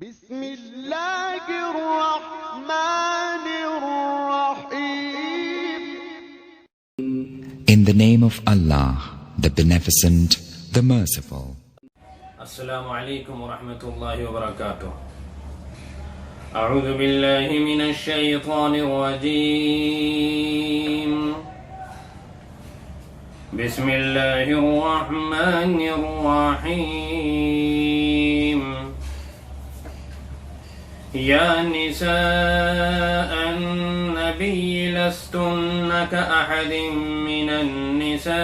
بسم اللہ الرحمن الرحیم. In the name of Allah, the Beneficent, the Merciful. السلام علیکم ورحمۃ اللہ وبرکاتہ. اعوذ باللہ من الشیطان الرجیم. بسم اللہ الرحمن الرحیم. یا نساء النبی لستن كأحد من النساء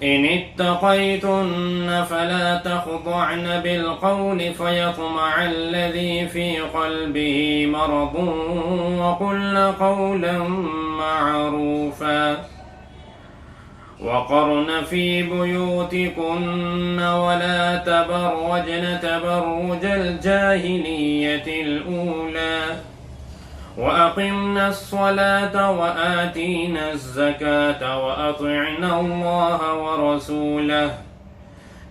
إن اتقيتن فلا تخضعن بالقول فيطمع الذي في قلبه مرض وقلن قولا معروفا وقرن في بيوتكن ولا تبرجن تبرج الجاهلية الأولى وأقمنا الصلاة وآتينا الزكاة وأطعنا الله ورسوله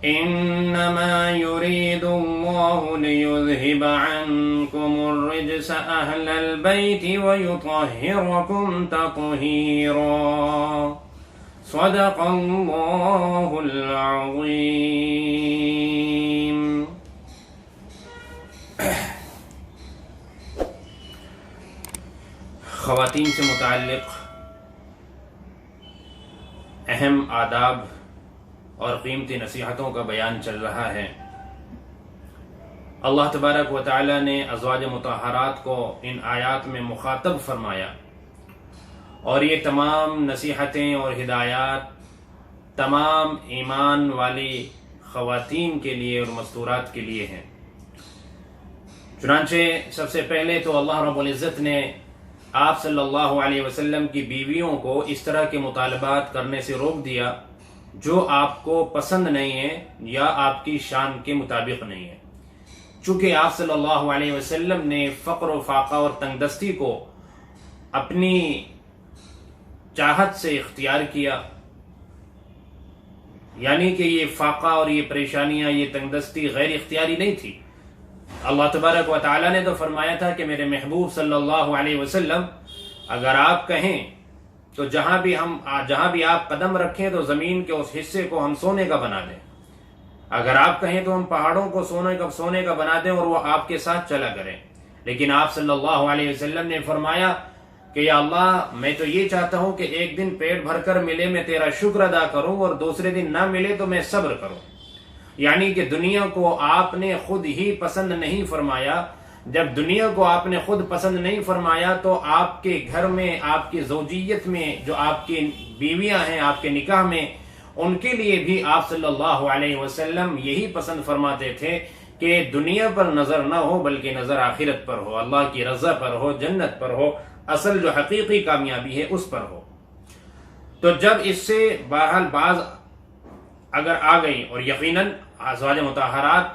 إنما يريد الله ليذهب عنكم الرجس أهل البيت ويطهركم تطهيرا. صدق اللہ العظیم. خواتین سے متعلق اہم آداب اور قیمتی نصیحتوں کا بیان چل رہا ہے. اللہ تبارک و تعالی نے ازواج مطہرات کو ان آیات میں مخاطب فرمایا، اور یہ تمام نصیحتیں اور ہدایات تمام ایمان والی خواتین کے لیے اور مستورات کے لیے ہیں. چنانچہ سب سے پہلے تو اللہ رب العزت نے آپ صلی اللہ علیہ وسلم کی بیویوں کو اس طرح کے مطالبات کرنے سے روک دیا جو آپ کو پسند نہیں ہے یا آپ کی شان کے مطابق نہیں ہے. چونکہ آپ صلی اللہ علیہ وسلم نے فقر و فاقہ اور تنگ دستی کو اپنی چاہت سے اختیار کیا، یعنی کہ یہ فاقہ اور یہ پریشانیاں، یہ تنگ دستی غیر اختیاری نہیں تھی. اللہ تبارک و تعالی نے تو فرمایا تھا کہ میرے محبوب صلی اللہ علیہ وسلم اگر آپ کہیں تو جہاں بھی آپ قدم رکھیں تو زمین کے اس حصے کو ہم سونے کا بنا دیں. اگر آپ کہیں تو ہم پہاڑوں کو سونے کا بنا دیں اور وہ آپ کے ساتھ چلا کریں. لیکن آپ صلی اللہ علیہ وسلم نے فرمایا کہ یا اللہ، میں تو یہ چاہتا ہوں کہ ایک دن پیٹ بھر کر ملے میں تیرا شکر ادا کروں اور دوسرے دن نہ ملے تو میں صبر کروں. یعنی کہ دنیا کو آپ نے خود ہی پسند نہیں فرمایا. جب دنیا کو آپ نے خود پسند نہیں فرمایا تو آپ کے گھر میں، آپ کی زوجیت میں جو آپ کی بیویاں ہیں آپ کے نکاح میں، ان کے لیے بھی آپ صلی اللہ علیہ وسلم یہی پسند فرماتے تھے کہ دنیا پر نظر نہ ہو بلکہ نظر آخرت پر ہو، اللہ کی رضا پر ہو، جنت پر ہو، اصل جو حقیقی کامیابی ہے اس پر ہو. تو جب اس سے بہرحال بعض اگر آ گئی، اور یقیناً ازواج مطہرات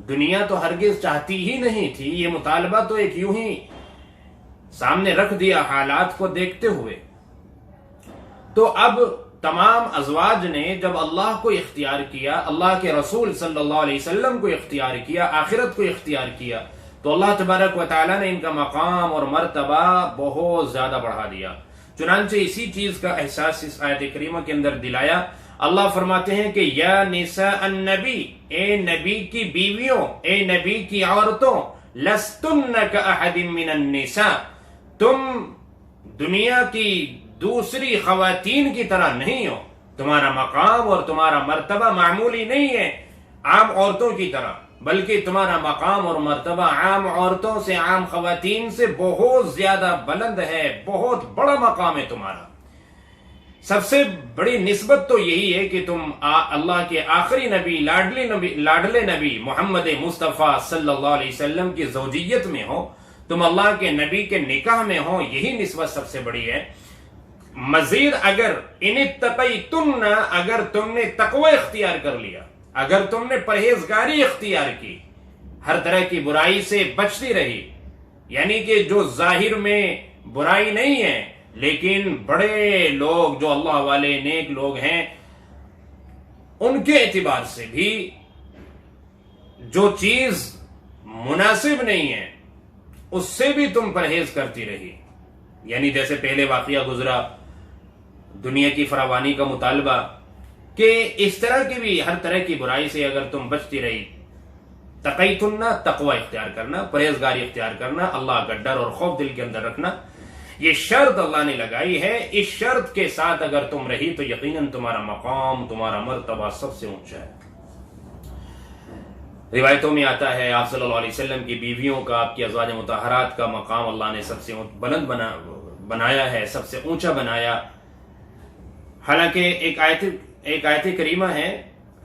دنیا تو ہرگز چاہتی ہی نہیں تھی، یہ مطالبہ تو ایک یوں ہی سامنے رکھ دیا حالات کو دیکھتے ہوئے. تو اب تمام ازواج نے جب اللہ کو اختیار کیا، اللہ کے رسول صلی اللہ علیہ وسلم کو اختیار کیا، آخرت کو اختیار کیا، تو اللہ تبارک و تعالی نے ان کا مقام اور مرتبہ بہت زیادہ بڑھا دیا. چنانچہ اسی چیز کا احساس اس آیت کریمہ کے اندر دلایا. اللہ فرماتے ہیں کہ یا نساء النبی، اے نبی کی بیویوں، اے نبی کی عورتوں، لستن کأحد من النساء، تم دنیا کی دوسری خواتین کی طرح نہیں ہو. تمہارا مقام اور تمہارا مرتبہ معمولی نہیں ہے عام عورتوں کی طرح، بلکہ تمہارا مقام اور مرتبہ عام عورتوں سے، عام خواتین سے بہت زیادہ بلند ہے، بہت بڑا مقام ہے تمہارا. سب سے بڑی نسبت تو یہی ہے کہ تم اللہ کے آخری نبی، لاڈلے نبی محمد مصطفیٰ صلی اللہ علیہ وسلم کی زوجیت میں ہو، تم اللہ کے نبی کے نکاح میں ہو. یہی نسبت سب سے بڑی ہے. مزید اگر ان اتقیتن، اگر تم نے تقوی اختیار کر لیا، اگر تم نے پرہیزگاری اختیار کی، ہر طرح کی برائی سے بچتی رہی، یعنی کہ جو ظاہر میں برائی نہیں ہے لیکن بڑے لوگ جو اللہ والے نیک لوگ ہیں ان کے اعتبار سے بھی جو چیز مناسب نہیں ہے اس سے بھی تم پرہیز کرتی رہی. یعنی جیسے پہلے واقعہ گزرا دنیا کی فراوانی کا مطالبہ، کہ اس طرح کی بھی ہر طرح کی برائی سے اگر تم بچتی رہی، تقیتن تقوی اختیار کرنا، پرہیزگاری اختیار کرنا، اللہ کا ڈر اور خوف دل کے اندر رکھنا، یہ شرط اللہ نے لگائی ہے. اس شرط کے ساتھ اگر تم رہی تو یقیناً تمہارا مقام، تمہارا مرتبہ سب سے اونچا ہے. روایتوں میں آتا ہے آپ صلی اللہ علیہ وسلم کی بیویوں کا، آپ کی ازواج مطہرات کا مقام اللہ نے سب سے بلند بنایا ہے، سب سے اونچا بنایا. حالانکہ ایک آیت کریمہ ہے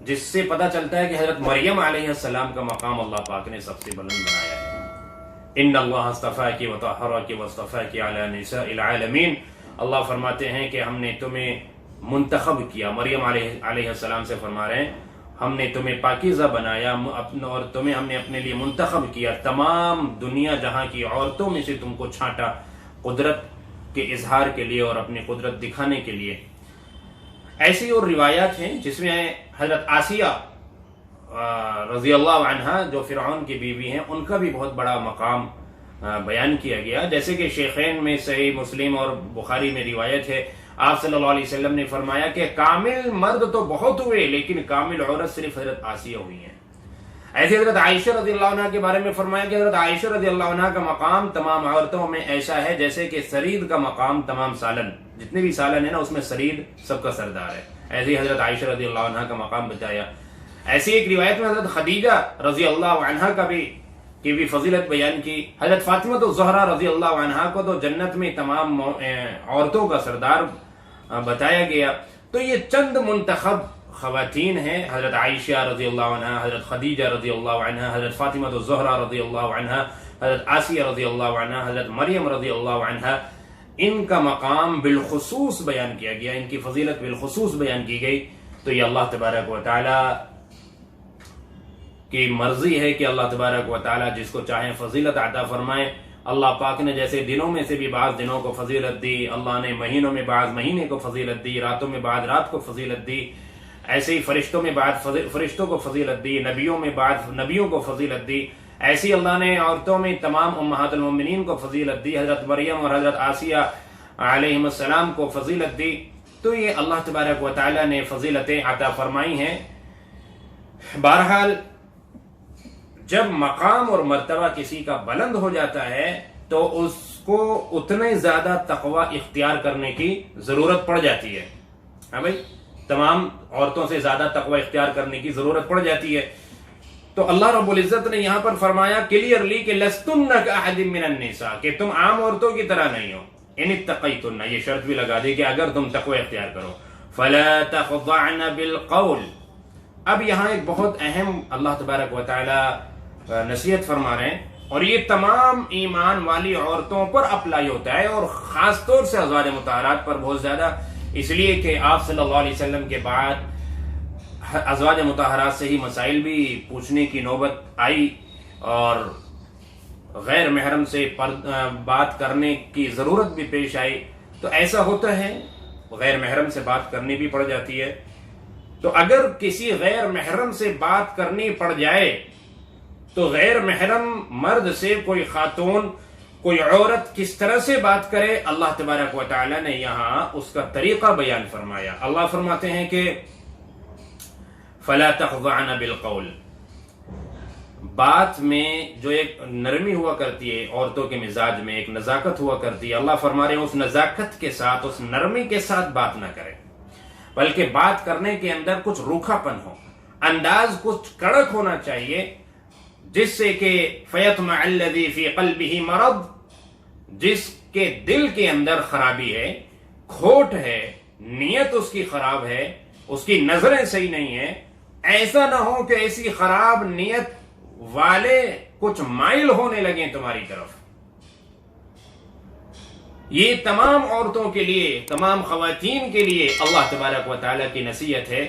جس سے پتہ چلتا ہے کہ حضرت مریم علیہ السلام کا مقام اللہ پاک نے سب سے بلند بنایا ہے. ان اللہ اصطفاک وطہرک واصطفاک علی نساء العالمین. اللہ فرماتے ہیں کہ ہم نے تمہیں منتخب کیا. مریم علیہ السلام سے فرما رہے ہیں ہم نے تمہیں پاکیزہ بنایا اور تمہیں ہم نے اپنے لیے منتخب کیا، تمام دنیا جہاں کی عورتوں میں سے تم کو چھانٹا، قدرت کے اظہار کے لیے اور اپنی قدرت دکھانے کے لیے. ایسی اور روایات ہیں جس میں حضرت آسیہ رضی اللہ عنہا جو فرعون کی بیوی ہیں ان کا بھی بہت بڑا مقام بیان کیا گیا. جیسے کہ شیخین میں صحیح مسلم اور بخاری میں روایت ہے، آپ صلی اللہ علیہ وسلم نے فرمایا کہ کامل مرد تو بہت ہوئے لیکن کامل عورت صرف حضرت آسیہ ہوئی ہیں. ایسے حضرت عائشہ رضی اللہ عنہ کے بارے میں فرمایا کہ حضرت عائشہ رضی اللہ عنہ کا مقام تمام عورتوں میں ایسا ہے جیسے کہ سرید کا مقام تمام سالن، جتنے بھی سالن ہیں نا اس میں سرید سب کا سردار ہے. ایسے ہی حضرت عائشہ رضی اللہ عنہ کا مقام بتایا. ایسی ایک روایت میں حضرت خدیجہ رضی اللہ عنہ کی بھی فضیلت بیان کی. حضرت فاطمہ الزہرا رضی اللہ عنہ کو تو جنت میں تمام عورتوں کا سردار بتایا گیا. تو یہ چند منتخب خواتین ہیں، حضرت عائشہ رضی اللہ عنہ، حضرت خدیجہ رضی اللہ عنہ، حضرت فاطمہ الزہرا رضی اللہ عنہ، حضرت آسیہ رضی اللہ عنہ، حضرت مریم رضی اللہ عنہ. ان کا مقام بالخصوص بیان کیا گیا، ان کی فضیلت بالخصوص بیان کی گئی. تو یہ اللہ تبارک و تعالی کی مرضی ہے کہ اللہ تبارک و تعالی جس کو چاہیں فضیلت عطا فرمائے. اللہ پاک نے جیسے دنوں میں سے بھی بعض دنوں کو فضیلت دی، اللہ نے مہینوں میں بعض مہینے کو فضیلت دی، راتوں میں بعض رات کو فضیلت دی، ایسے ہی فرشتوں میں بعض فرشتوں کو فضیلت دی، نبیوں میں بعض نبیوں کو فضیلت دی. ایسی اللہ نے عورتوں میں تمام امہات المؤمنین کو فضیلت دی، حضرت مریم اور حضرت آسیہ علیہم السلام کو فضیلت دی. تو یہ اللہ تبارک و تعالی نے فضیلتیں عطا فرمائی ہیں. بہرحال جب مقام اور مرتبہ کسی کا بلند ہو جاتا ہے تو اس کو اتنے زیادہ تقوی اختیار کرنے کی ضرورت پڑ جاتی ہے. ہاں بھائی، تمام عورتوں سے زیادہ تقوی اختیار کرنے کی ضرورت پڑ جاتی ہے. تو اللہ رب العزت نے یہاں پر فرمایا کلیئرلی کہ لستن کاحد من النساء، کہ تم عام عورتوں کی طرح نہیں ہو. ان اتقیتن، یہ شرط بھی لگا دی کہ اگر تم تقوی اختیار کرو. فلا تخضعن بالقول. اب یہاں ایک بہت اہم اللہ تبارک و تعالی نصیحت فرما رہے ہیں، اور یہ تمام ایمان والی عورتوں پر اپلائی ہوتا ہے، اور خاص طور سے ازواج مطہرات پر بہت زیادہ، اس لیے کہ آپ صلی اللہ علیہ وسلم کے بعد ازواج مطہرات سے ہی مسائل بھی پوچھنے کی نوبت آئی، اور غیر محرم سے بات کرنے کی ضرورت بھی پیش آئی. تو ایسا ہوتا ہے، غیر محرم سے بات کرنی بھی پڑ جاتی ہے. تو اگر کسی غیر محرم سے بات کرنی پڑ جائے تو غیر محرم مرد سے کوئی خاتون، کوئی عورت کس طرح سے بات کرے، اللہ تبارک و تعالی نے یہاں اس کا طریقہ بیان فرمایا. اللہ فرماتے ہیں کہ فلا تخضعن بالقول. بات میں جو ایک نرمی ہوا کرتی ہے، عورتوں کے مزاج میں ایک نزاکت ہوا کرتی ہے، اللہ فرما رہے ہیں اس نزاکت کے ساتھ، اس نرمی کے ساتھ بات نہ کرے، بلکہ بات کرنے کے اندر کچھ روکھا پن ہو، انداز کچھ کڑک ہونا چاہیے، جس سے کہ فیطمع الذی فی قلبہ مرض، جس کے دل کے اندر خرابی ہے، کھوٹ ہے، نیت اس کی خراب ہے، اس کی نظریں صحیح نہیں ہیں، ایسا نہ ہو کہ ایسی خراب نیت والے کچھ مائل ہونے لگیں تمہاری طرف. یہ تمام عورتوں کے لیے، تمام خواتین کے لیے اللہ تبارک و تعالیٰ کی نصیحت ہے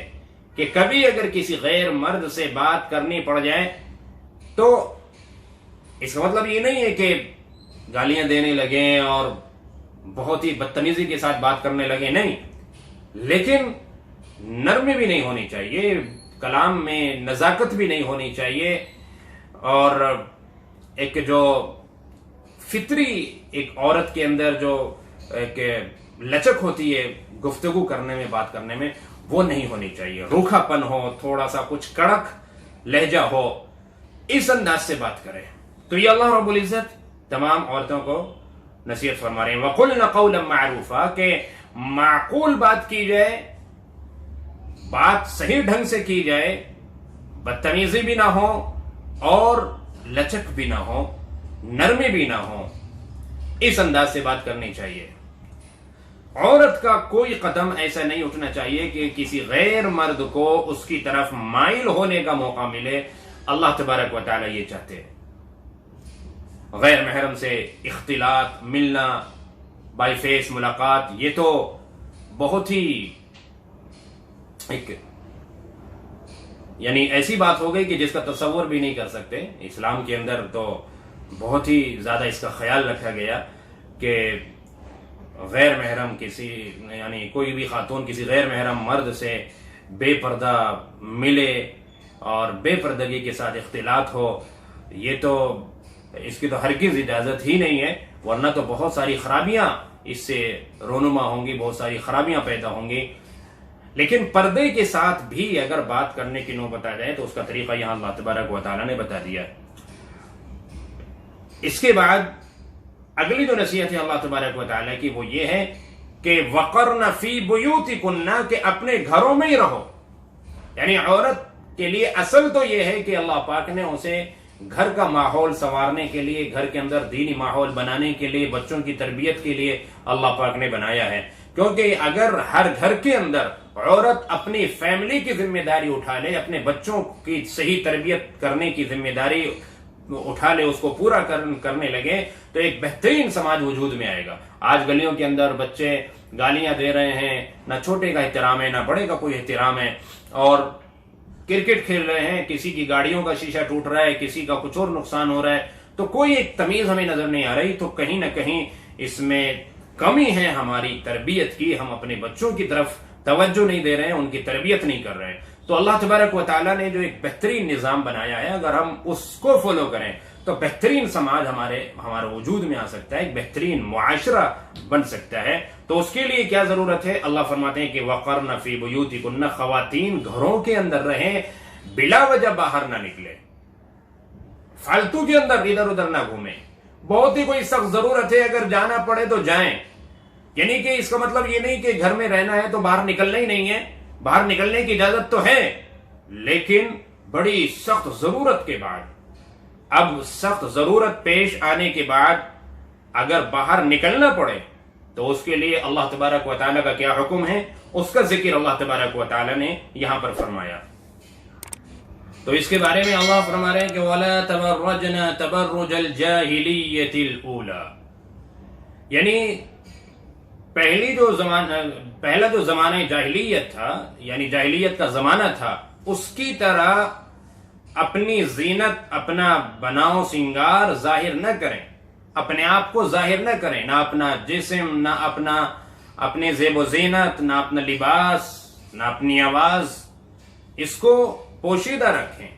کہ کبھی اگر کسی غیر مرد سے بات کرنی پڑ جائے تو اس کا مطلب یہ نہیں ہے کہ گالیاں دینے لگیں اور بہت ہی بدتمیزی کے ساتھ بات کرنے لگیں، نہیں، لیکن نرمی بھی نہیں ہونی چاہیے، کلام میں نزاکت بھی نہیں ہونی چاہیے، اور ایک جو فطری ایک عورت کے اندر جو ایک لچک ہوتی ہے گفتگو کرنے میں، بات کرنے میں، وہ نہیں ہونی چاہیے۔ روکھا پن ہو، تھوڑا سا کچھ کڑک لہجہ ہو، اس انداز سے بات کرے۔ تو یہ اللہ رب العزت تمام عورتوں کو نصیحت فرما رہے ہیں، وَقُلْنَ قَوْلًا مَعْرُوفًا، کہ معقول بات کی جائے، بات صحیح ڈھنگ سے کی جائے، بدتمیزی بھی نہ ہو اور لچک بھی نہ ہو، نرمی بھی نہ ہو، اس انداز سے بات کرنی چاہیے۔ عورت کا کوئی قدم ایسا نہیں اٹھنا چاہیے کہ کسی غیر مرد کو اس کی طرف مائل ہونے کا موقع ملے۔ اللہ تبارک و تعالی یہ چاہتے ہیں۔ غیر محرم سے اختلاط، ملنا، بائی فیس ملاقات، یہ تو بہت ہی ایک یعنی ایسی بات ہو گئی کہ جس کا تصور بھی نہیں کر سکتے۔ اسلام کے اندر تو بہت ہی زیادہ اس کا خیال رکھا گیا کہ غیر محرم کسی یعنی کوئی بھی خاتون کسی غیر محرم مرد سے بے پردہ ملے اور بے پردگی کے ساتھ اختلاط ہو، یہ تو اس کی تو ہرگز اجازت ہی نہیں ہے، ورنہ تو بہت ساری خرابیاں اس سے رونما ہوں گی، بہت ساری خرابیاں پیدا ہوں گی۔ لیکن پردے کے ساتھ بھی اگر بات کرنے کی نوبت آ جائے تو اس کا طریقہ یہاں اللہ تبارک و تعالیٰ نے بتا دیا ہے۔ اس کے بعد اگلی جو نصیحت ہے اللہ تبارک و تعالیٰ کی وہ یہ ہے کہ وَقَرْنَ فِي بُيُوتِكُنَّ، کہ اپنے گھروں میں ہی رہو۔ یعنی عورت کے لیے اصل تو یہ ہے کہ اللہ پاک نے اسے گھر کا ماحول سنوارنے کے لیے، گھر کے اندر دینی ماحول بنانے کے لیے، بچوں کی تربیت کے لیے اللہ پاک نے بنایا ہے۔ کیونکہ اگر ہر گھر کے اندر عورت اپنی فیملی کی ذمہ داری اٹھا لے، اپنے بچوں کی صحیح تربیت کرنے کی ذمہ داری اٹھا لے، اس کو پورا کرنے لگے، تو ایک بہترین سماج وجود میں آئے گا۔ آج گلیوں کے اندر بچے گالیاں دے رہے ہیں، نہ چھوٹے کا احترام ہے نہ بڑے کا کوئی احترام ہے، اور کرکٹ کھیل رہے ہیں، کسی کی گاڑیوں کا شیشہ ٹوٹ رہا ہے، کسی کا کچھ اور نقصان ہو رہا ہے، تو کوئی ایک تمیز ہمیں نظر نہیں آ رہی۔ تو کہیں نہ کہیں اس میں کمی ہے ہماری تربیت کی، ہم اپنے بچوں کی طرف توجہ نہیں دے رہے ہیں، ان کی تربیت نہیں کر رہے ہیں۔ تو اللہ تبارک و تعالیٰ نے جو ایک بہترین نظام بنایا ہے، اگر ہم اس کو فالو کریں تو بہترین سماج ہمارے وجود میں آ سکتا ہے، ایک بہترین معاشرہ بن سکتا ہے۔ تو اس کے لیے کیا ضرورت ہے؟ اللہ فرماتے ہیں کہ وَقَرْنَ فِي بُيُوتِكُنَّ، خواتین گھروں کے اندر رہیں، بلا وجہ باہر نہ نکلے، فالتو کے اندر ادھر ادھر نہ گھومیں۔ بہت ہی کوئی سخت ضرورت ہے اگر جانا پڑے تو جائیں، یعنی کہ اس کا مطلب یہ نہیں کہ گھر میں رہنا ہے تو باہر نکلنا ہی نہیں ہے، باہر نکلنے کی اجازت تو ہے، لیکن بڑی سخت ضرورت کے بعد۔ اب سخت ضرورت پیش آنے کے بعد اگر باہر نکلنا پڑے تو اس کے لیے اللہ تبارک و تعالیٰ کا کیا حکم ہے، اس کا ذکر اللہ تبارک و تعالیٰ نے یہاں پر فرمایا۔ تو اس کے بارے میں اللہ فرما رہے ہیں کہ وَلَا تَبَرَّجْنَا تَبَرُّجَ الْجَاهِلِيَّةِ الْأُولَى، یعنی پہلا جو زمانہ جاہلیت تھا، یعنی جاہلیت کا زمانہ تھا، اس کی طرح اپنی زینت، اپنا بناؤ سنگار ظاہر نہ کریں، اپنے آپ کو ظاہر نہ کریں، نہ اپنا جسم، نہ اپنے زیب و زینت، نہ اپنا لباس، نہ اپنی آواز، اس کو پوشیدہ رکھیں۔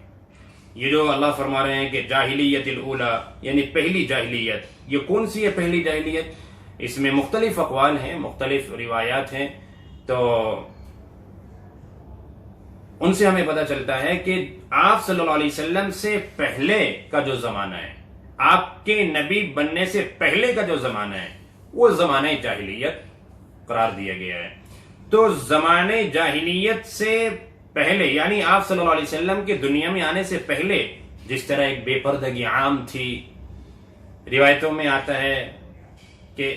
یہ جو اللہ فرما رہے ہیں کہ جاہلیت الاولی، یعنی پہلی جاہلیت، یہ کون سی ہے پہلی جاہلیت؟ اس میں مختلف اقوال ہیں، مختلف روایات ہیں، تو ان سے ہمیں پتہ چلتا ہے کہ آپ صلی اللہ علیہ وسلم سے پہلے کا جو زمانہ ہے، آپ کے نبی بننے سے پہلے کا جو زمانہ ہے، وہ زمانہ جاہلیت قرار دیا گیا ہے۔ تو زمانہ جاہلیت سے پہلے، یعنی آپ صلی اللہ علیہ وسلم کے دنیا میں آنے سے پہلے جس طرح ایک بے پردگی عام تھی، روایتوں میں آتا ہے کہ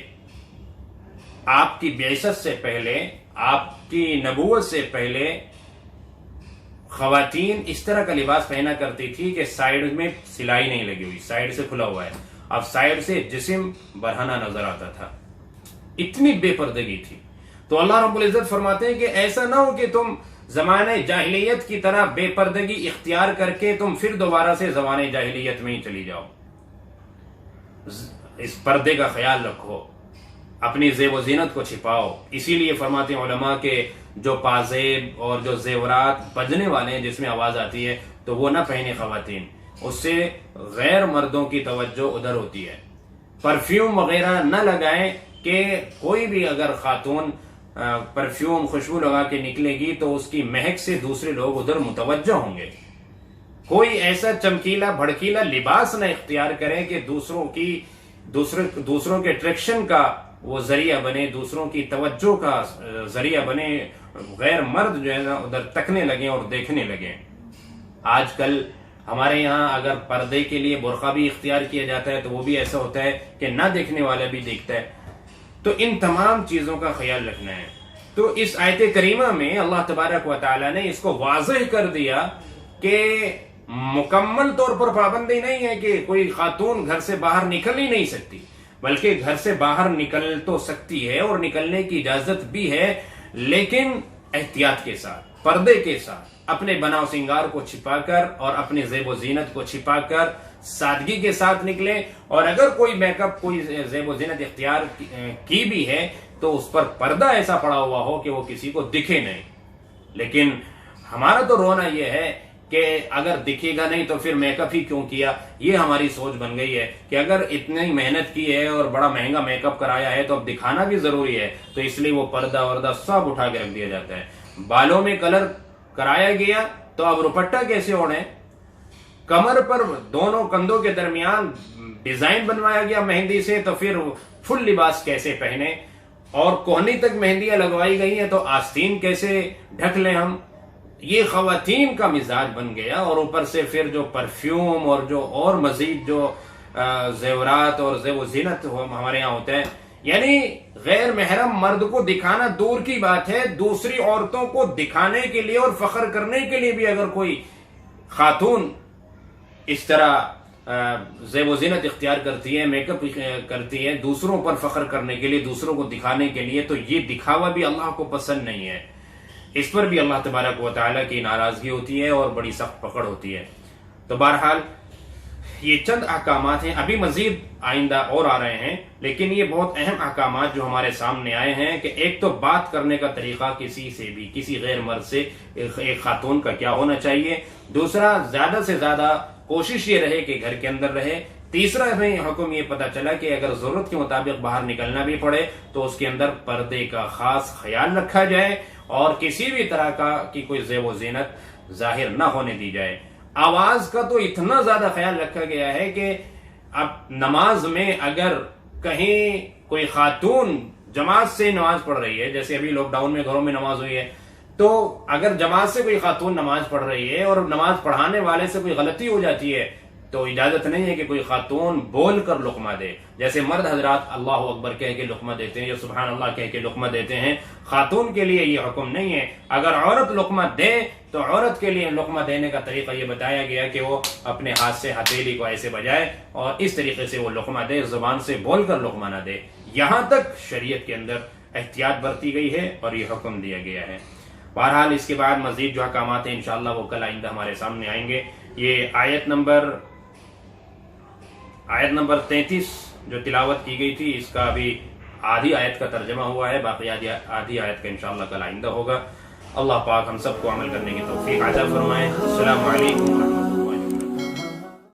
آپ کی بعثت سے پہلے، آپ کی نبوت سے پہلے خواتین اس طرح کا لباس پہنا کرتی تھی کہ سائیڈ میں سلائی نہیں لگی ہوئی، سائیڈ سے کھلا ہوا ہے، اب سائیڈ سے جسم برہنہ نظر آتا تھا، اتنی بے پردگی تھی۔ تو اللہ رب العزت فرماتے ہیں کہ ایسا نہ ہو کہ تم زمانہ جاہلیت کی طرح بے پردگی اختیار کر کے تم پھر دوبارہ سے زمانہ جاہلیت میں ہی چلی جاؤ۔ اس پردے کا خیال رکھو، اپنی زیب و زینت کو چھپاؤ. اسی لیے فرماتے ہیں علماء کہ جو پازیب اور جو زیورات بجنے والے ہیں جس میں آواز آتی ہے تو وہ نہ پہنے خواتین، اس سے غیر مردوں کی توجہ ادھر ہوتی ہے. پرفیوم وغیرہ نہ لگائیں کہ کوئی بھی اگر خاتون پرفیوم خوشبو لگا کے نکلے گی تو اس کی مہک سے دوسرے لوگ ادھر متوجہ ہوں گے. کوئی ایسا چمکیلا بھڑکیلا لباس نہ اختیار کریں کہ دوسروں کے اٹریکشن کا وہ ذریعہ بنے، دوسروں کی توجہ کا ذریعہ بنے، غیر مرد جو ہے نا ادھر تکنے لگیں اور دیکھنے لگیں. آج کل ہمارے یہاں اگر پردے کے لیے برقع بھی اختیار کیا جاتا ہے تو وہ بھی ایسا ہوتا ہے کہ نہ دیکھنے والا بھی دیکھتا ہے. تو ان تمام چیزوں کا خیال رکھنا ہے. تو اس آیت کریمہ میں اللہ تبارک و تعالی نے اس کو واضح کر دیا کہ مکمل طور پر پابندی نہیں ہے کہ کوئی خاتون گھر سے باہر نکل ہی نہیں سکتی، بلکہ گھر سے باہر نکل تو سکتی ہے اور نکلنے کی اجازت بھی ہے، لیکن احتیاط کے ساتھ، پردے کے ساتھ، اپنے بناؤ سنگار کو چھپا کر اور اپنی زیب و زینت کو چھپا کر سادگی کے ساتھ نکلیں. اور اگر کوئی میک اپ، کوئی زیب و زینت اختیار کی بھی ہے تو اس پر پردہ ایسا پڑا ہوا ہو کہ وہ کسی کو دکھے نہیں. لیکن ہمارا تو رونا یہ ہے کہ اگر دکھے گا نہیں تو پھر میک اپ ہی کیوں کیا. یہ ہماری سوچ بن گئی ہے کہ اگر اتنی محنت کی ہے اور بڑا مہنگا میک اپ کرایا ہے تو اب دکھانا بھی ضروری ہے، تو اس لیے وہ پردہ وردہ سب اٹھا کے رکھ دیا جاتا ہے. بالوں میں کلر کرایا گیا تو اب دوپٹہ کیسے اوڑھیں، کمر پر دونوں کندھوں کے درمیان ڈیزائن بنوایا گیا مہندی سے تو پھر فل لباس کیسے پہنے، اور کوہنی تک مہندیاں لگوائی گئی ہیں تو آستین کیسے ڈھک لیں ہم. یہ خواتین کا مزاج بن گیا. اور اوپر سے پھر جو پرفیوم اور مزید جو زیورات اور زیب و زینت ہمارے یہاں ہوتا ہے، یعنی غیر محرم مرد کو دکھانا دور کی بات ہے، دوسری عورتوں کو دکھانے کے لیے اور فخر کرنے کے لیے بھی اگر کوئی خاتون اس طرح زیب و زینت اختیار کرتی ہے، میک اپ کرتی ہے دوسروں پر فخر کرنے کے لیے، دوسروں کو دکھانے کے لیے، تو یہ دکھاوا بھی اللہ کو پسند نہیں ہے. اس پر بھی اللہ تبارک و تعالیٰ کی ناراضگی ہوتی ہے اور بڑی سخت پکڑ ہوتی ہے. تو بہرحال یہ چند احکامات ہیں، ابھی مزید آئندہ اور آ رہے ہیں، لیکن یہ بہت اہم احکامات جو ہمارے سامنے آئے ہیں کہ ایک تو بات کرنے کا طریقہ کسی سے بھی، کسی غیر مرد سے ایک خاتون کا کیا ہونا چاہیے. دوسرا، زیادہ سے زیادہ کوشش یہ رہے کہ گھر کے اندر رہے. تیسرا ہمیں حکم یہ پتا چلا کہ اگر ضرورت کے مطابق باہر نکلنا بھی پڑے تو اس کے اندر پردے کا خاص خیال رکھا جائے اور کسی بھی طرح کی کوئی زیب و زینت ظاہر نہ ہونے دی جائے. آواز کا تو اتنا زیادہ خیال رکھا گیا ہے کہ اب نماز میں اگر کہیں کوئی خاتون جماعت سے نماز پڑھ رہی ہے، جیسے ابھی لاک ڈاؤن میں گھروں میں نماز ہوئی ہے، تو اگر جماعت سے کوئی خاتون نماز پڑھ رہی ہے اور نماز پڑھانے والے سے کوئی غلطی ہو جاتی ہے تو اجازت نہیں ہے کہ کوئی خاتون بول کر لقمہ دے. جیسے مرد حضرات اللہ اکبر کہہ کے لقمہ دیتے ہیں یا سبحان اللہ کہہ کے لقمہ دیتے ہیں، خاتون کے لیے یہ حکم نہیں ہے. اگر عورت لقمہ دے تو عورت کے لیے لقمہ دینے کا طریقہ یہ بتایا گیا کہ وہ اپنے ہاتھ سے ہتھیلی کو ایسے بجائے اور اس طریقے سے وہ لقمہ دے، زبان سے بول کر لقمہ نہ دے. یہاں تک شریعت کے اندر احتیاط برتی گئی ہے اور یہ حکم دیا گیا ہے. بہرحال اس کے بعد مزید جو احکامات ہیں انشاءاللہ وہ کل آئندہ ہمارے سامنے آئیں گے. یہ آیت نمبر 33 جو تلاوت کی گئی تھی، اس کا ابھی آدھی آیت کا ترجمہ ہوا ہے، باقی آدھی آیت کا انشاءاللہ کل آئندہ ہوگا. اللہ پاک ہم سب کو عمل کرنے کی توفیق عطا فرمائے. السلام علیکم.